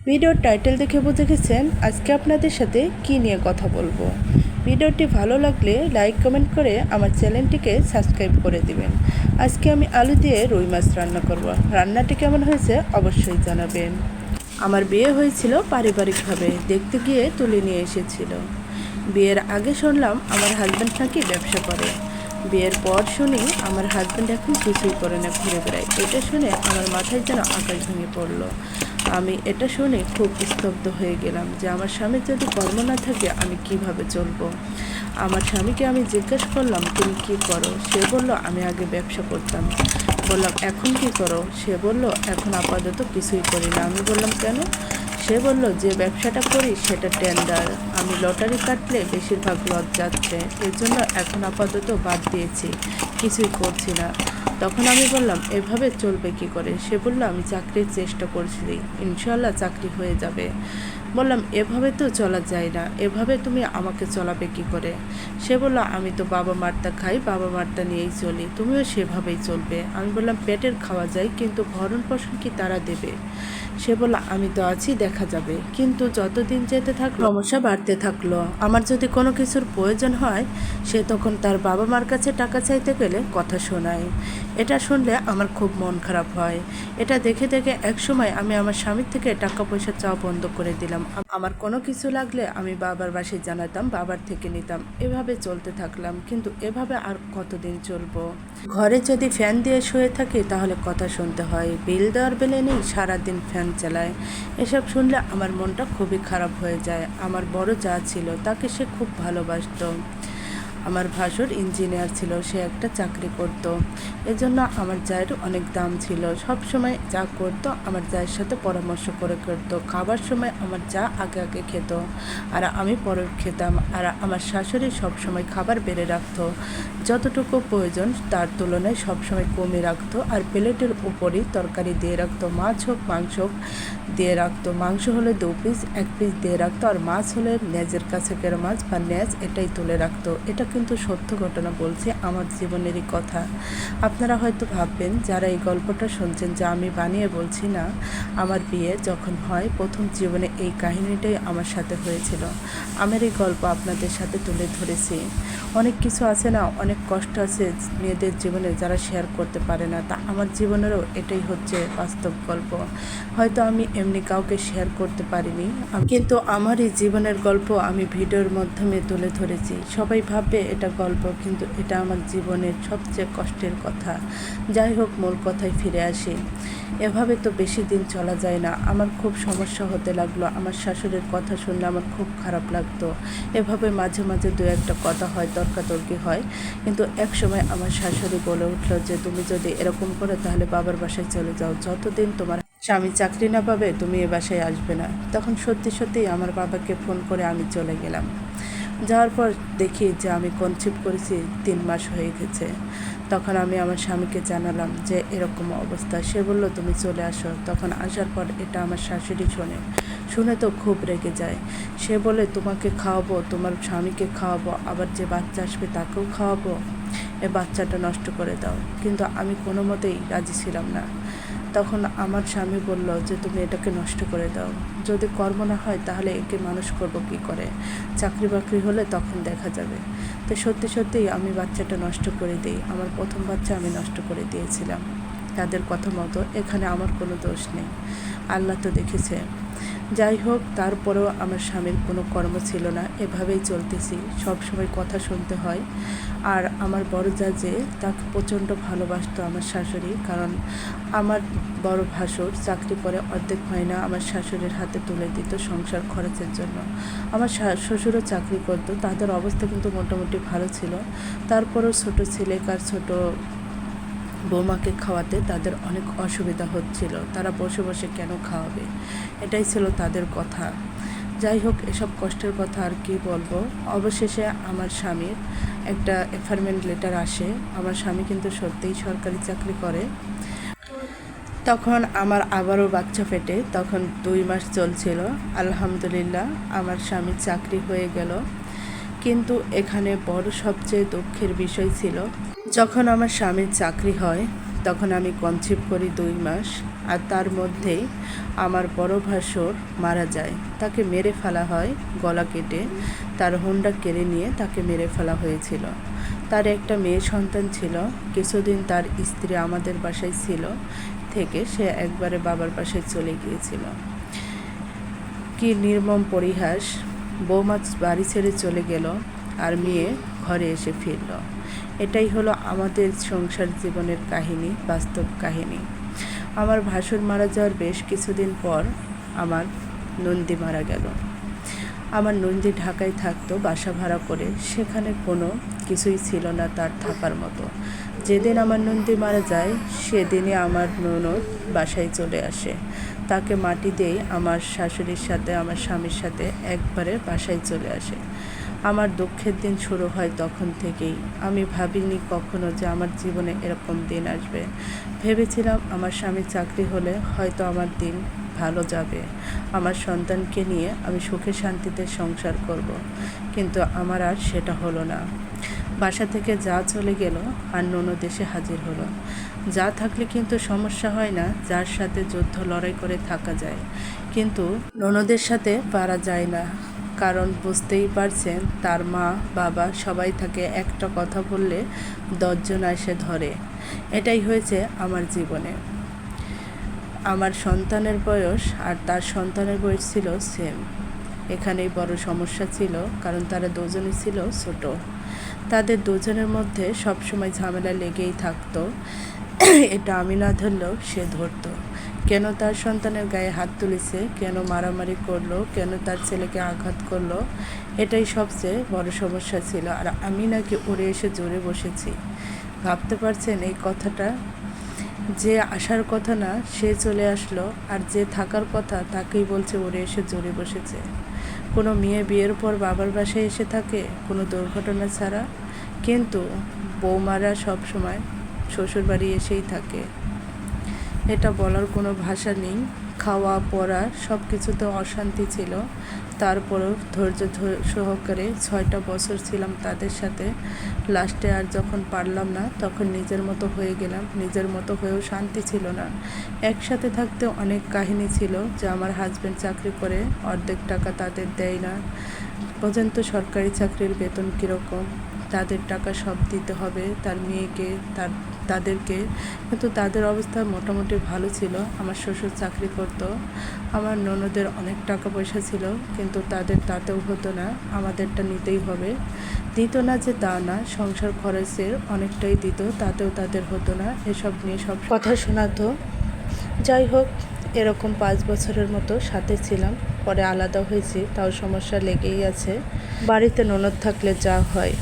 ভিডিওর টাইটেল দেখে বুঝে গেছেন আজকে আপনাদের সাথে কি নিয়ে কথা বলবো। ভিডিওটি ভালো লাগলে লাইক কমেন্ট করে আমার চ্যানেলটিকে সাবস্ক্রাইব করে দিবেন। আজকে আমি আলু দিয়ে রুই মাছ রান্না করব। রান্নাটি কেমন হয়েছে অবশ্যই জানাবেন। আমার বিয়ে হয়েছিল পারিবারিকভাবে, দেখতে গিয়ে তুলে নিয়ে এসেছিল। বিয়ের আগে শুনলাম আমার হাজব্যান্ড নাকি ব্যবসা করে। বিয়ের পর শুনি আমার হাজব্যান্ড এখন কিছুই করে না, ঘুরে বেড়ায়। এটা শুনে আমার মাথায় যেন আকাশ ভেঙে পড়লো। আমি এটা শুনে খুব স্তব্ধ হয়ে গেলাম যে আমার স্বামীর যদি কর্ম না থাকে আমি কিভাবে চলবো। আমার স্বামীকে আমি জিজ্ঞেস করলাম তুমি কি করো। সে বলল আমি আগে ব্যবসা করতাম। বললাম এখন কি করো। সে বলল এখন আপাতত কিছুই করি না। আমি বললাম কেন। সে বলল যে ব্যবসাটা করি সেটা টেন্ডার, আমি লটারি কাটলে বেশিরভাগ লস যাচ্ছে, এর জন্য এখন আপাতত বাদ দিয়েছি, কিছুই করছি না। তখন আমি বললাম এভাবে চলবে কি করে। সে বলল আমি চাকরির চেষ্টা করছি, ইনশাল্লাহ চাকরি হয়ে যাবে। বললাম এভাবে তো চলা যায় না, এভাবে তুমি আমাকে চলাবে কি করে। সে বলল আমি তো বাবা মারটা খাই, বাবা মারটা নিয়েই চলি, তুমিও সেভাবেই চলবে। আমি বললাম পেটের খাওয়া যায় কিন্তু ভরণ পোষণ কি তারা দেবে। সে বলল আমি তো আছি, দেখা যাবে। কিন্তু যতদিন যেতে থাকলো সমস্যা বাড়তে থাকলো। আমার যদি কোনো কিছুর প্রয়োজন হয় সে তখন তার বাবা মার কাছে টাকা চাইতে গেলে কথা শোনায়। এটা শুনলে আমার খুব মন খারাপ হয়। এটা দেখে দেখে একসময় আমি আমার স্বামীর থেকে টাকা পয়সা চাওয়া বন্ধ করে দিলাম। আমার কোনো কিছু লাগলে আমি বাবার বাসায় জানাতাম, বাবার থেকে নিতাম। এভাবে চলতে থাকলাম। কিন্তু এভাবে আর কতদিন চলবো। ঘরে যদি ফ্যান দিয়ে শুয়ে থাকি তাহলে কথা শুনতে হয়, বিল দেওয়ার বেলে নেই, সারাদিন ফ্যান চালায়। এসব শুনলে আমার মনটা খুবই খারাপ হয়ে যায়। আমার বড় যা ছিল তাকে সে খুব ভালোবাসতো। আমার ভাসুর ইঞ্জিনিয়ার ছিল, সে একটা চাকরি করত। এজন্য আমার জায়ের অনেক দাম ছিল। সব সময় যা করতো আমার জায়ের সাথে পরামর্শ করে করতো। খাবার সময় আমার যা আগে আগে খেত আর আমি পরে খেতাম। আর আমার শাশুড়ি সব সময় খাবার বেড়ে রাখতো, যতটুকু প্রয়োজন তার তুলনায় সবসময় কমে রাখতো। আর প্লেটের উপরই তরকারি দিয়ে রাখতো, মাছ হোক মাংস হোক দিয়ে রাখতো। মাংস হলে 2 পিস 1 পিস দিয়ে রাখতো, আর মাছ হলে লেজের কাছে কেরা মাছ বা লেজ এটাই তুলে রাখতো। এটা কিন্তু সত্য ঘটনা বলছি, আমার জীবনেরই কথা। আপনারা হয়তো ভাববেন যারা এই গল্পটা শুনছেন যে আমি বানিয়ে বলছি না। আমার বিয়ে যখন হয় প্রথম জীবনে এই কাহিনীটাই আমার সাথে হয়েছিল। আমার এই গল্প আপনাদের সাথে তুলে ধরেছি। অনেক কিছু আছে না, অনেক কষ্ট আছে মেয়েদের জীবনে যারা শেয়ার করতে পারে না, তা আমার জীবনেরও এটাই হচ্ছে বাস্তব গল্প। হয়তো আমি এমনি কাউকে শেয়ার করতে পারিনি, কিন্তু আমার এই জীবনের গল্প আমি ভিডিওর মাধ্যমে তুলে ধরেছি। সবাই ভাববে এটা গল্প, কিন্তু এটা আমার জীবনের সবচেয়ে কষ্টের কথা। যাই হোক, মূল কথায় ফিরে আসি। এভাবে তো বেশি দিন চলা যায় না। আমার খুব সমস্যা হতে লাগলো। আমার শাশুড়ির কথা শুনলে আমার খুব খারাপ লাগতো। এভাবে মাঝে মাঝে 2-1টা কথা হয়, তর্কাতর্কি হয়। কিন্তু এক সময় আমার শাশুড়ি বলে উঠলো যে তুমি যদি এরকম করো তাহলে বাবার বাসায় চলে যাও, যতদিন তোমার স্বামী চাকরি না পাবে তুমি এ বাসায় আসবে না। তখন সত্যি সত্যিই আমার বাবাকে ফোন করে আমি চলে গেলাম। যাওয়ার পর দেখি যে আমি কনসিভ করেছি, 3 মাস হয়ে গেছে। তখন আমি আমার স্বামীকে জানালাম যে এরকম অবস্থা। সে বলল তুমি চলে আসো। তখন আসার পর এটা আমার শাশুড়ি শুনে তো খুব রেগে যায়। সে বলে তোমাকে খাওয়াবো, তোমার স্বামীকে খাওয়াবো, আবার যে বাচ্চা আসবে তাকেও খাওয়াবো, এ বাচ্চাটা নষ্ট করে দাও। কিন্তু আমি কোনো মতেই রাজি ছিলাম না। তখন আমার স্বামী বলল যে তুমি এটাকে নষ্ট করে দাও, যদি কর্ম না হয় তাহলে একে মানুষ করব কি করে, চাকরি বাকরি হলে তখন দেখা যাবে। তো সত্যি সত্যিই আমি বাচ্চাটা নষ্ট করে দিই। আমার প্রথম বাচ্চা আমি নষ্ট করে দিয়েছিলাম তাদের কথা মতো। এখানে আমার কোনো দোষ নেই, আল্লাহ তো দেখেছে। যাই হোক, তারপরেও আমার স্বামীর কোনো কর্ম ছিল না, এভাবেই চলতেছি। সব সময় কথা শুনতে হয়। আর আমার বড় যা যে তাকে প্রচণ্ড ভালোবাসতো আমার শাশুড়ি, কারণ আমার বড় ভাসুর চাকরি করে অর্ধেক মাইনা আমার শাশুড়ির হাতে তুলে দিত সংসার খরচের জন্য। আমার শ্বশুরও চাকরি করতো, তাদের অবস্থা কিন্তু মোটামুটি ভালো ছিল। তারপরেও ছোট ছেলে আর ছোট বৌমাকে খাওয়াতে তাদের অনেক অসুবিধা হচ্ছিল। তারা বসে বসে কেন খাওয়াবে, এটাই ছিল তাদের কথা। যাই হোক, এসব কষ্টের কথা আর কি বলবো। অবশেষে আমার স্বামীর একটা অ্যাপয়েন্টমেন্ট লেটার আসে। আমার স্বামী কিন্তু সত্যিই সরকারি চাকরি করে। তখন আমার আবারও বাচ্চা পেটে, তখন 2 মাস চলছিল। আলহামদুলিল্লাহ আমার স্বামীর চাকরি হয়ে গেল। কিন্তু এখানে বড় সবচেয়ে দুঃখের বিষয় ছিল, যখন আমার স্বামীর চাকরি হয় তখন আমি কনসিভ করি 2 মাস। আর তার মধ্যেই আমার বড় ভাসুর মারা যায়। তাকে মেরে ফেলা হয় গলা কেটে, তার হোন্ডা কেড়ে নিয়ে তাকে মেরে ফেলা হয়েছিল। তার একটা মেয়ে সন্তান ছিল। কিছুদিন তার স্ত্রী আমাদের বাসায় ছিল, থেকে সে একবারে বাবার বাসায় চলে গিয়েছিল। কি নির্মম পরিহাস! বৌমা বাড়ি ছেড়ে চলে গেল আর মেয়ে ঘরে এসে ফিরল। এটাই হলো আমাদের সংসার জীবনের কাহিনী, বাস্তব কাহিনী। আমার ভাসুর মারা যাওয়ার বেশ কিছুদিন পর আমার নন্দী মারা গেল। আমার নন্দী ঢাকায় থাকতো বাসা ভাড়া করে, সেখানে কোনো কিছুই ছিল না তার থাকার মতো। যেদিন আমার নন্দী মারা যায় সেদিনই আমার ননদ বাসায় চলে আসে। তাকে মাটি দিয়ে আমার শাশুড়ির সাথে, আমার স্বামীর সাথে একবারে বাসায় চলে আসে। আমার দুঃখের দিন শুরু হয় তখন থেকেই। আমি ভাবিনি কখনো যে আমার জীবনে এরকম দিন আসবে। ভেবেছিলাম আমার স্বামীর চাকরি হলে হয়তো আমার দিন ভালো যাবে, আমার সন্তানকে নিয়ে আমি সুখে শান্তিতে সংসার করব। কিন্তু আমার আর সেটা হলো না। বাসা থেকে যা চলে গেল আর ননদ এসে হাজির হলো। যা থাকলে কিন্তু সমস্যা হয় না, যার সাথে যুদ্ধ লড়াই করে থাকা যায়, কিন্তু ননদের সাথে পারা যায় না। কারণ বুঝতেই পারছেন, তার মা বাবা সবাই থাকে, একটা কথা বললে 10 জন এসে ধরে। এটাই হয়েছে আমার জীবনে। আমার সন্তানের বয়স আর তার সন্তানের বয়স ছিল সেম। এখানেই বড় সমস্যা ছিল, কারণ তারা দুজনই ছিল ছোট। তাদের দুজনের মধ্যে সবসময় ঝামেলা লেগেই থাকতো। এটা আমি না ধরলেও সে ধরতো। কেন তার সন্তানের গায়ে হাত তুলেছে, কেন মারামারি করলো, কেন তার ছেলেকে আঘাত করলো, এটাই সবচেয়ে বড় সমস্যা ছিল। আর আমি নাকি উড়ে এসে জোরে বসেছি। ভাবতে পারছেন এই কথাটা? যে আসার কথা না সে চলে আসলো, আর যে থাকার কথা তাকেই বলছে উড়ে এসে জোরে বসেছে। কোনো মেয়ে বিয়ের পর বাবার বাসায় এসে থাকে কোনো দুর্ঘটনা ছাড়া, কিন্তু বৌমারা সব সময় শ্বশুর বাড়ি এসেই থাকে। এটা বলার কোনো ভাষা নেই। খাওয়া পড়া সব কিছুতে অশান্তি ছিল, তারপরেও ধৈর্য সহকারে 6টা বছর ছিলাম তাদের সাথে। লাস্টে আর যখন পারলাম না তখন নিজের মতো হয়ে গেলাম। নিজের মতো হয়েও শান্তি ছিল না। একসাথে থাকতে অনেক কাহিনী ছিল, যে আমার হাজব্যান্ড চাকরি করে, অর্ধেক টাকা তাদের দেয় না। বোঝেন তো সরকারি চাকরির বেতন কীরকম, তাদের টাকা সব দিতে হবে তার মেয়েকে, তাদেরকে। কিন্তু তাদের অবস্থা মোটামুটি ভালো ছিল। আমার শ্বশুর চাকরি করতো, আমার ননদের অনেক টাকা পয়সা ছিল, কিন্তু তাদের তাতেও হতো না। আমাদেরটা নিতেই হবে। দিত না যে তা না, সংসার খরচের অনেকটাই দিত, তাতেও তাদের হতো না। এসব নিয়ে সব কথা শোনাতো। যাই হোক, এরকম 5 বছরের মতো সাথে ছিলাম। পরে আলাদা হয়েছি, তাও সমস্যা লেগেই আছে। বাড়িতে ননদ থাকলে যা হয়,